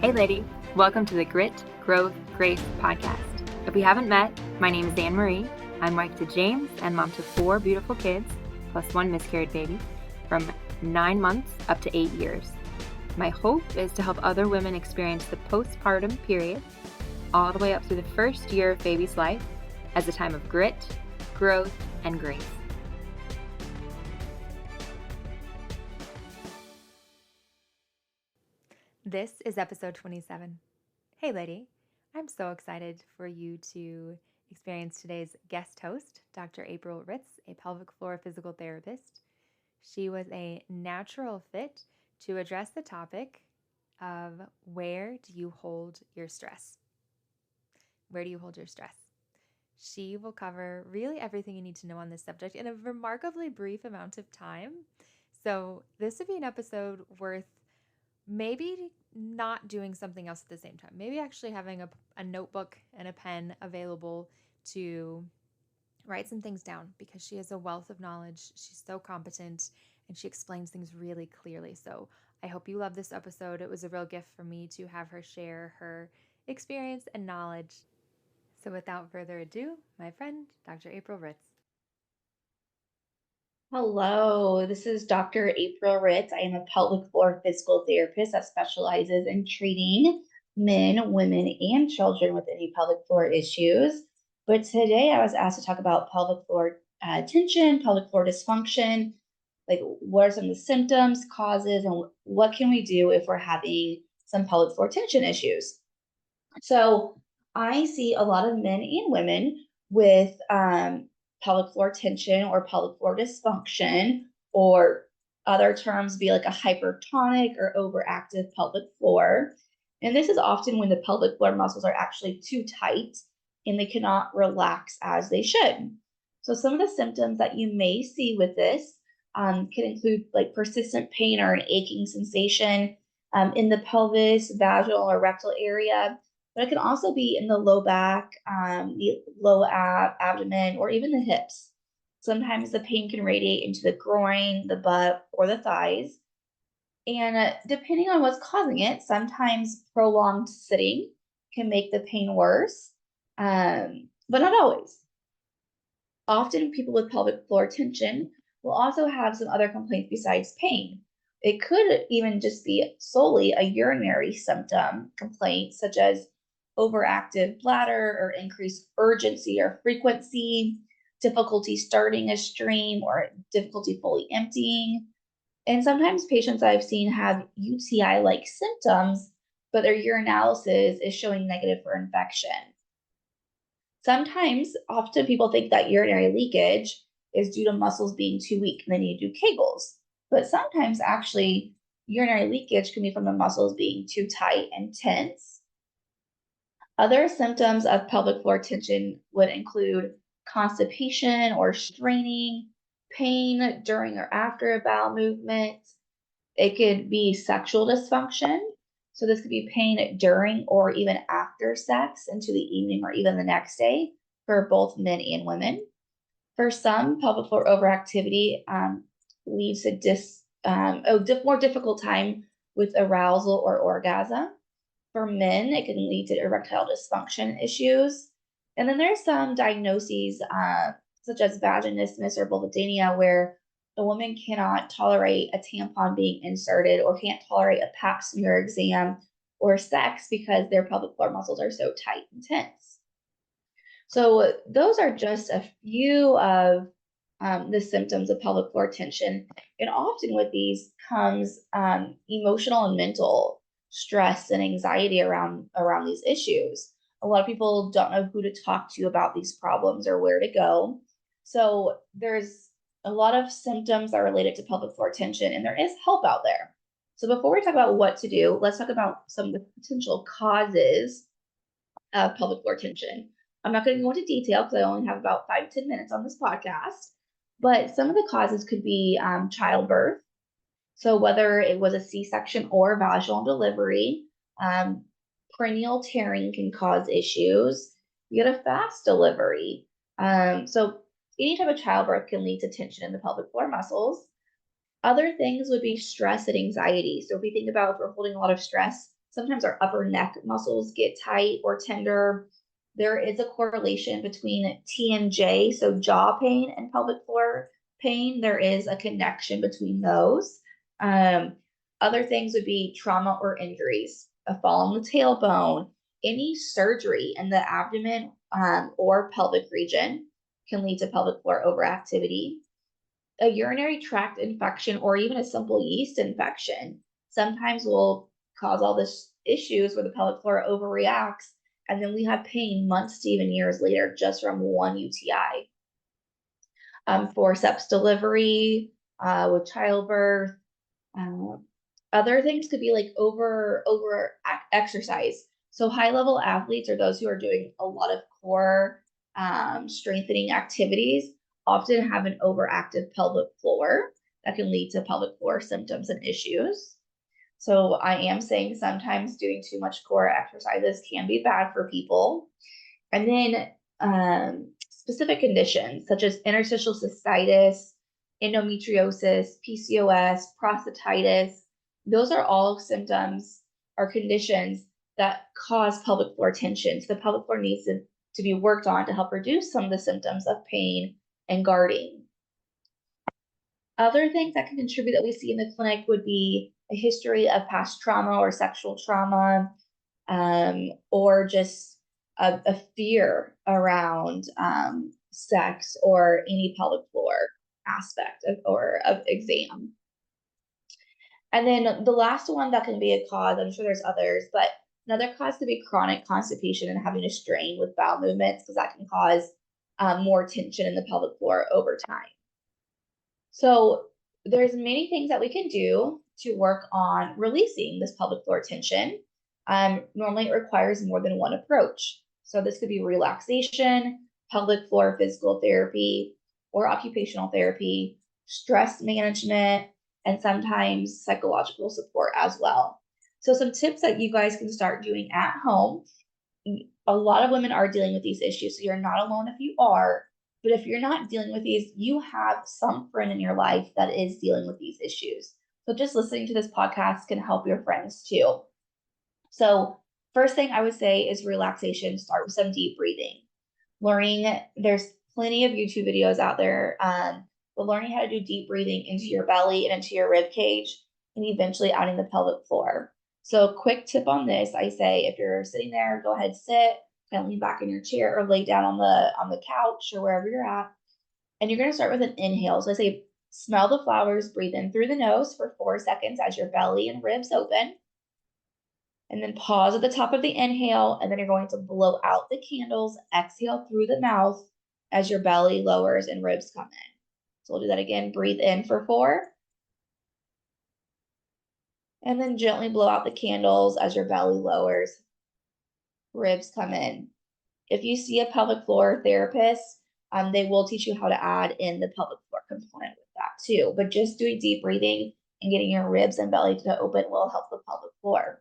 Hey lady, welcome to the Grit, Growth, Grace podcast. If we haven't met, my name is Anne Marie. I'm wife to James and mom to 4 beautiful kids, plus 1 miscarried baby, from 9 months up to 8 years. My hope is to help other women experience the postpartum period, all the way up through the first year of baby's life, as a time of grit, growth, and grace. This is episode 27. Hey lady, I'm so excited for you to experience today's guest host, Dr. April Ritz, a pelvic floor physical therapist. She was a natural fit to address the topic of where do you hold your stress? Where do you hold your stress? She will cover really everything you need to know on this subject in a remarkably brief amount of time. So this would be an episode worth maybe not doing something else at the same time. Maybe actually having a notebook and a pen available to write some things down, because she has a wealth of knowledge. She's so competent and she explains things really clearly. So I hope you love this episode. It was a real gift for me to have her share her experience and knowledge. So without further ado, my friend, Dr. April Ritz. Hello, this is Dr. April Ritz. I am a pelvic floor physical therapist that specializes in treating men, women, and children with any pelvic floor issues. But today I was asked to talk about pelvic floor tension, pelvic floor dysfunction, like what are some of the symptoms, causes, and what can we do if we're having some pelvic floor tension issues. So I see a lot of men and women with pelvic floor tension or pelvic floor dysfunction, or other terms be like a hypertonic or overactive pelvic floor. And this is often when the pelvic floor muscles are actually too tight and they cannot relax as they should. So some of the symptoms that you may see with this can include like persistent pain or an aching sensation in the pelvis, vaginal, or rectal area. But it can also be in the low back, the low abdomen, or even the hips. Sometimes the pain can radiate into the groin, the butt, or the thighs. And depending on what's causing it, sometimes prolonged sitting can make the pain worse, but not always. Often people with pelvic floor tension will also have some other complaints besides pain. It could even just be solely a urinary symptom complaint, such as overactive bladder or increased urgency or frequency, difficulty starting a stream, or difficulty fully emptying. And sometimes patients I've seen have UTI-like symptoms, but their urinalysis is showing negative for infection. Sometimes, often people think that urinary leakage is due to muscles being too weak and they need to do Kegels. But sometimes, actually, urinary leakage can be from the muscles being too tight and tense. Other symptoms of pelvic floor tension would include constipation or straining, pain during or after a bowel movement. It could be sexual dysfunction. So this could be pain during or even after sex into the evening or even the next day for both men and women. For some, pelvic floor overactivity leads to more difficult time with arousal or orgasm. For men, it can lead to erectile dysfunction issues. And then there's some diagnoses such as vaginismus or vulvodynia, where a woman cannot tolerate a tampon being inserted or can't tolerate a pap smear exam or sex because their pelvic floor muscles are so tight and tense. So those are just a few of the symptoms of pelvic floor tension. And often with these comes emotional and mental stress and anxiety around these issues. A lot of people don't know who to talk to about these problems or where to go. So there's a lot of symptoms that are related to pelvic floor tension, and there is help out there. So before we talk about what to do, let's talk about some of the potential causes of pelvic floor tension. I'm not going to go into detail because I only have about 5 to 10 minutes on this podcast, but some of the causes could be childbirth. So whether it was a C-section or vaginal delivery, perineal tearing can cause issues. You get a fast delivery. So any type of childbirth can lead to tension in the pelvic floor muscles. Other things would be stress and anxiety. So if we think about if we're holding a lot of stress Sometimes our upper neck muscles get tight or tender. There is a correlation between TMJ, so jaw pain, and pelvic floor pain. There is a connection between those. Um, Other things would be trauma or injuries, a fall on the tailbone, any surgery in the abdomen or pelvic region can lead to pelvic floor overactivity. A urinary tract infection or even a simple yeast infection sometimes will cause all this issues where the pelvic floor overreacts, and then we have pain months to even years later just from one UTI. Forceps delivery, with childbirth, um, other things could be like over exercise. So high level athletes are those who are doing a lot of core strengthening activities often have an overactive pelvic floor that can lead to pelvic floor symptoms and issues. So I am saying sometimes doing too much core exercises can be bad for people. And then specific conditions such as interstitial cystitis, endometriosis, PCOS, prostatitis, those are all symptoms or conditions that cause pelvic floor tension. So the pelvic floor needs to be worked on to help reduce some of the symptoms of pain and guarding. Other things that can contribute that we see in the clinic would be a history of past trauma or sexual trauma, or just a fear around sex or any pelvic floor aspect of exam. And then the last one that can be a cause, I'm sure there's others, but another cause could be chronic constipation and having to strain with bowel movements because that can cause more tension in the pelvic floor over time. So there's many things that we can do to work on releasing this pelvic floor tension. Normally it requires more than one approach. So this could be relaxation, pelvic floor physical therapy, or occupational therapy, stress management, and sometimes psychological support as well. So some tips that you guys can start doing at home. A lot of women are dealing with these issues, so you're not alone if you are. But if you're not dealing with these, you have some friend in your life that is dealing with these issues. So just listening to this podcast can help your friends too. So first thing I would say is relaxation. Start with some deep breathing. Learning, there's plenty of YouTube videos out there, but learning how to do deep breathing into your belly and into your rib cage, and eventually out in the pelvic floor. So quick tip on this, I say if you're sitting there, go ahead, sit, kind of lean back in your chair or lay down on the couch or wherever you're at. And you're going to start with an inhale. So I say smell the flowers, breathe in through the nose for 4 seconds as your belly and ribs open. And then pause at the top of the inhale, and then you're going to blow out the candles, exhale through the mouth as your belly lowers and ribs come in. So we'll do that again. Breathe in for 4. And then gently blow out the candles as your belly lowers, ribs come in. If you see a pelvic floor therapist, they will teach you how to add in the pelvic floor component with that too. But just doing deep breathing and getting your ribs and belly to open will help the pelvic floor.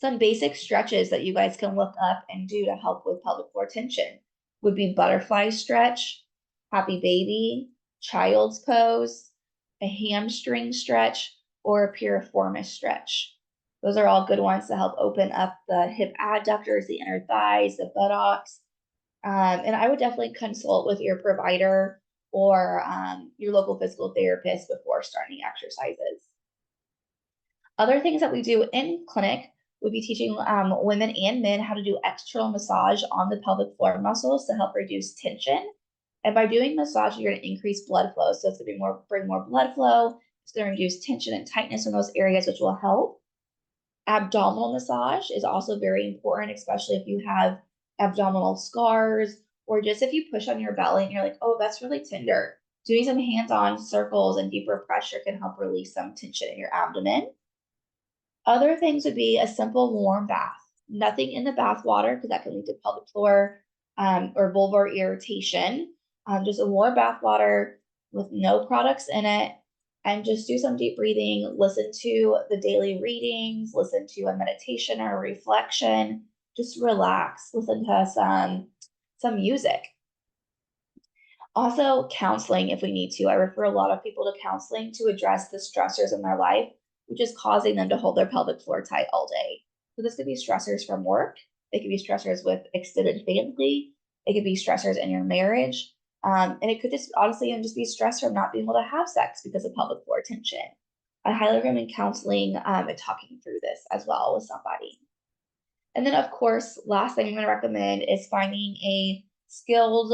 Some basic stretches that you guys can look up and do to help with pelvic floor tension would be butterfly stretch, happy baby, child's pose, a hamstring stretch, or a piriformis stretch. Those are all good ones to help open up the hip adductors, the inner thighs, the buttocks. And I would definitely consult with your provider or your local physical therapist before starting exercises. Other things that we do in clinic would be teaching women and men how to do external massage on the pelvic floor muscles to help reduce tension. And by doing massage, you're going to increase blood flow. So it's going to bring more blood flow. It's going to reduce tension and tightness in those areas, which will help. Abdominal massage is also very important, especially if you have abdominal scars or just if you push on your belly and you're like, oh, that's really tender. Doing some hands-on circles and deeper pressure can help release some tension in your abdomen. Other things would be a simple warm bath. Nothing in the bath water because that can lead to pelvic floor or vulvar irritation. Just a warm bath water with no products in it, and just do some deep breathing. Listen to the daily readings. Listen to a meditation or a reflection. Just relax. Listen to some music. Also, counseling if we need to. I refer a lot of people to counseling to address the stressors in their life. which is causing them to hold their pelvic floor tight all day. So this could be stressors from work. It could be stressors with extended family. It could be stressors in your marriage. And it could just honestly even just be stress from not being able to have sex because of pelvic floor tension. I highly recommend counseling and talking through this as well with somebody. And then, of course, last thing I'm going to recommend is finding a skilled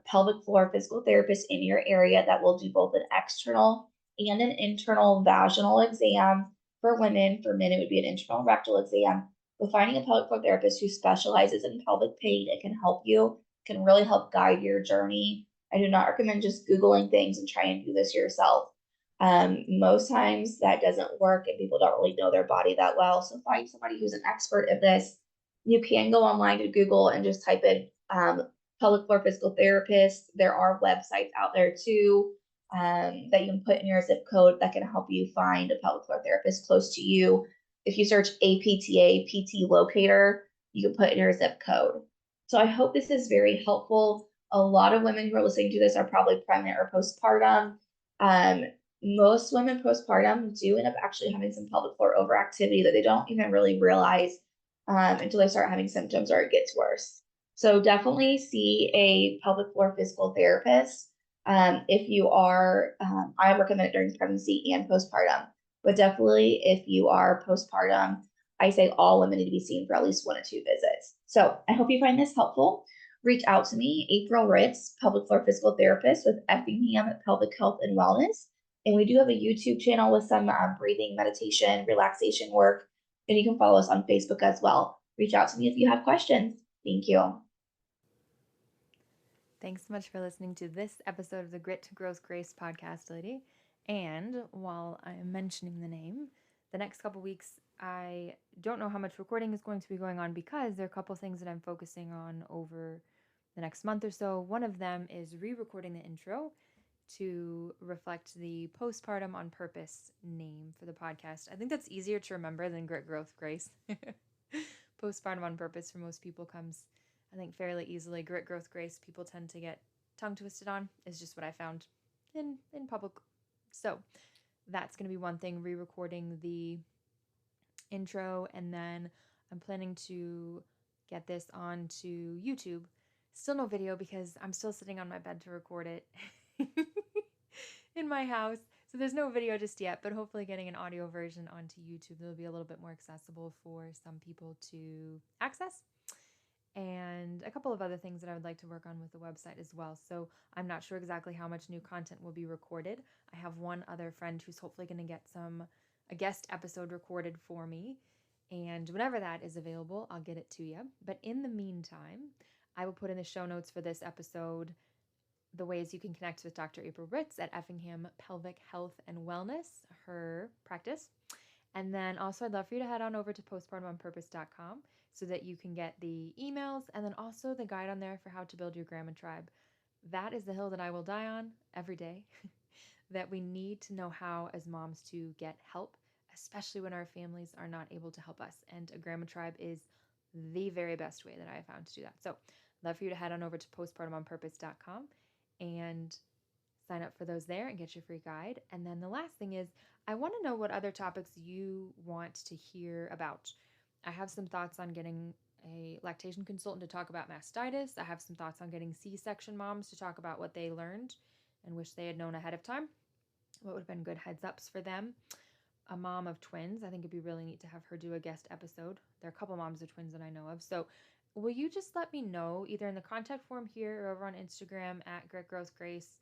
pelvic floor physical therapist in your area that will do both an external and an internal vaginal exam for women. For men, it would be an internal rectal exam. But finding a pelvic floor therapist who specializes in pelvic pain and can help you, can really help guide your journey. I do not recommend just Googling things and trying to do this yourself. Most times that doesn't work and people don't really know their body that well. So find somebody who's an expert at this. You can go online to Google and just type in pelvic floor physical therapist. There are websites out there too that you can put in your zip code that can help you find a pelvic floor therapist close to you. If you search APTA PT locator, you can put in your zip code. So I hope this is very helpful. A lot of women who are listening to this are probably pregnant or postpartum. Um, Most women postpartum do end up actually having some pelvic floor overactivity that they don't even really realize until they start having symptoms or it gets worse. So definitely see a pelvic floor physical therapist if you are. I recommend it during pregnancy and postpartum, but definitely if you are postpartum, I say all women need to be seen for at least 1 to 2 visits. So I hope you find this helpful. Reach out to me, April Ritz, pelvic floor physical therapist with Effingham Pelvic Health and Wellness. And we do have a YouTube channel with some breathing, meditation, relaxation work. And you can follow us on Facebook as well. Reach out to me if you have questions. Thank you. Thanks so much for listening to this episode of the Grit Grows Grace podcast, lady. And while I'm mentioning the name, the next couple weeks, I don't know how much recording is going to be going on because there are a couple things that I'm focusing on over the next month or so. One of them is re-recording the intro to reflect the postpartum on purpose name for the podcast. I think that's easier to remember than Grit Growth Grace. Postpartum on purpose for most people comes, I think, fairly easily. Grit Growth Grace, people tend to get tongue twisted on, is just what I found in public. So that's going to be one thing, re-recording the intro, and then I'm planning to get this onto YouTube. Still no video because I'm still sitting on my bed to record it in my house. So there's no video just yet, but hopefully getting an audio version onto YouTube that'll be a little bit more accessible for some people to access. And a couple of other things that I would like to work on with the website as well. So I'm not sure exactly how much new content will be recorded. I have one other friend who's hopefully going to get a guest episode recorded for me. And whenever that is available, I'll get it to you. But in the meantime, I will put in the show notes for this episode the ways you can connect with Dr. April Ritz at Effingham Pelvic Health and Wellness, her practice. And then also, I'd love for you to head on over to postpartumonpurpose.com so that you can get the emails and then also the guide on there for how to build your grandma tribe. That is the hill that I will die on every day. That we need to know how, as moms, to get help, especially when our families are not able to help us. And a grandma tribe is the very best way that I have found to do that. So, I'd love for you to head on over to postpartumonpurpose.com and sign up for those there and get your free guide. And then the last thing is, I want to know what other topics you want to hear about. I have some thoughts on getting a lactation consultant to talk about mastitis. I have some thoughts on getting C-section moms to talk about what they learned and wish they had known ahead of time. What would have been good heads ups for them. A mom of twins, I think it'd be really neat to have her do a guest episode. There are a couple moms of twins that I know of. So will you just let me know either in the contact form here or over on Instagram at Grit Growth Grace?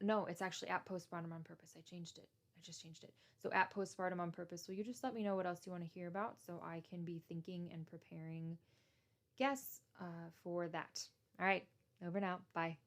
No, it's actually at Postpartum on Purpose. I changed it. I just changed it. So at Postpartum on Purpose, will you just let me know what else you want to hear about so I can be thinking and preparing guests for that? All right, over now. Bye.